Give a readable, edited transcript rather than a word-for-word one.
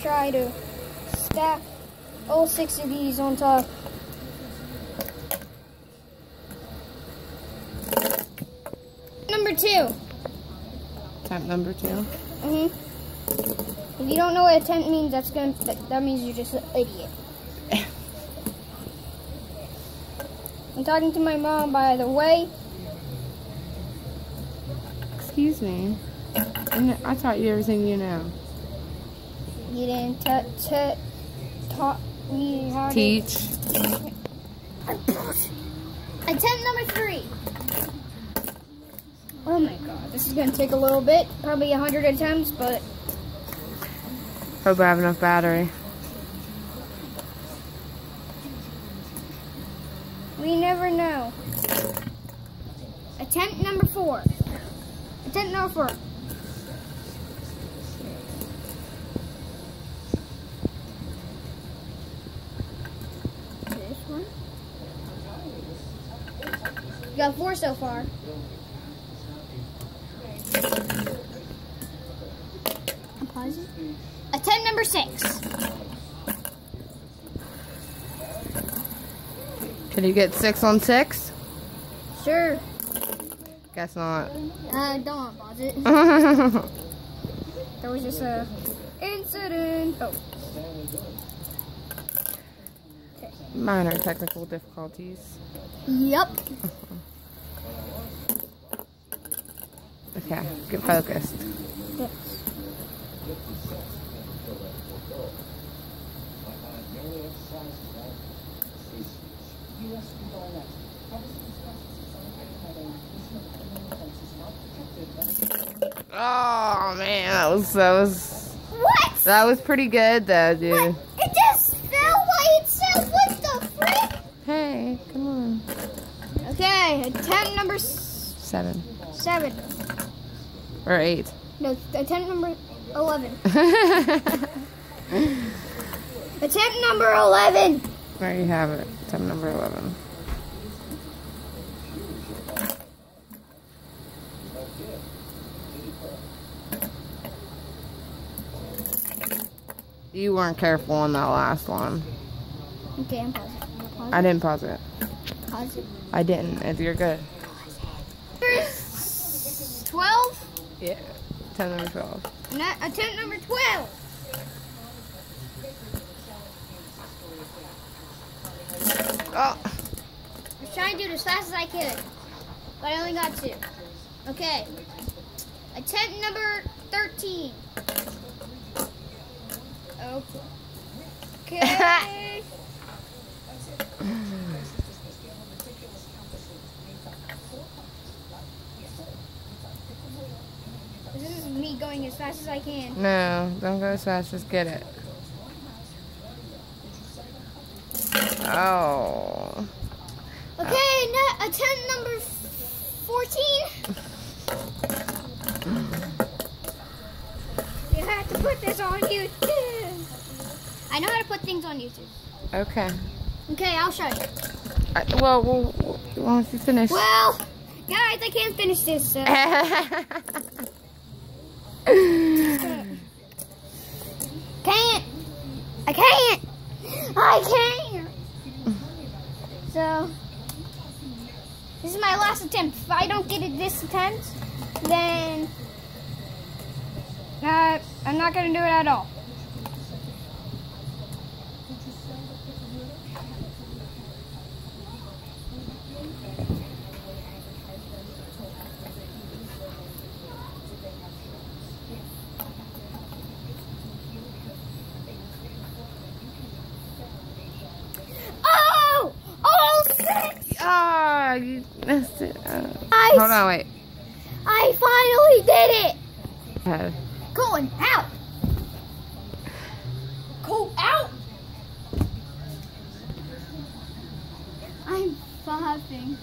try to stack all 6 of these on top. Number 2. Attempt number 2. If you don't know what attempt means, that means you're just an idiot. I'm talking to my mom, by the way. Excuse me. I taught you everything you know. You didn't taught me how Teach. to... Attempt number 3. Oh my god, this is going to take a little bit. Probably 100 attempts, but... Hope I have enough battery. We never know. Attempt number 4. Attempt number 4. This one. You got 4 so far. I'm pausing. Attempt number 6. Can you get 6 on 6? Sure. Guess not. Don't pause it. There was just a incident. Oh. Okay. Minor technical difficulties. Yep. Okay, get focused. Yes. Oh man, What? that was pretty good though, dude. What? It just fell by itself. What the frick? Hey, come on. Okay, attempt number 7 7. or 8. No, attempt number 11. Attempt number 11. There you have it. Attempt number 11. You weren't careful on that last one. Okay, I'm pausing. I didn't pause it. Pause it. I didn't. You're good. 12. Yeah. Attempt number 12. Attempt number 12. Oh. I was trying to do it as fast as I could, but I only got 2. Okay. Attempt number 13. Okay. This is me going as fast as I can. No, don't go as fast. Just get it. Oh. Okay, now attempt number 14. You have to put this on YouTube. I know how to put things on YouTube. Okay. Okay, I'll show you. Well, why don't you finish? Well, guys, I can't finish this. So. I can't. So, this is my last attempt. If I don't get it this attempt, then I'm not going to do it at all. Ah, you missed it. Hold on, wait. I finally did it. Yeah. Going out. Go out. I'm laughing.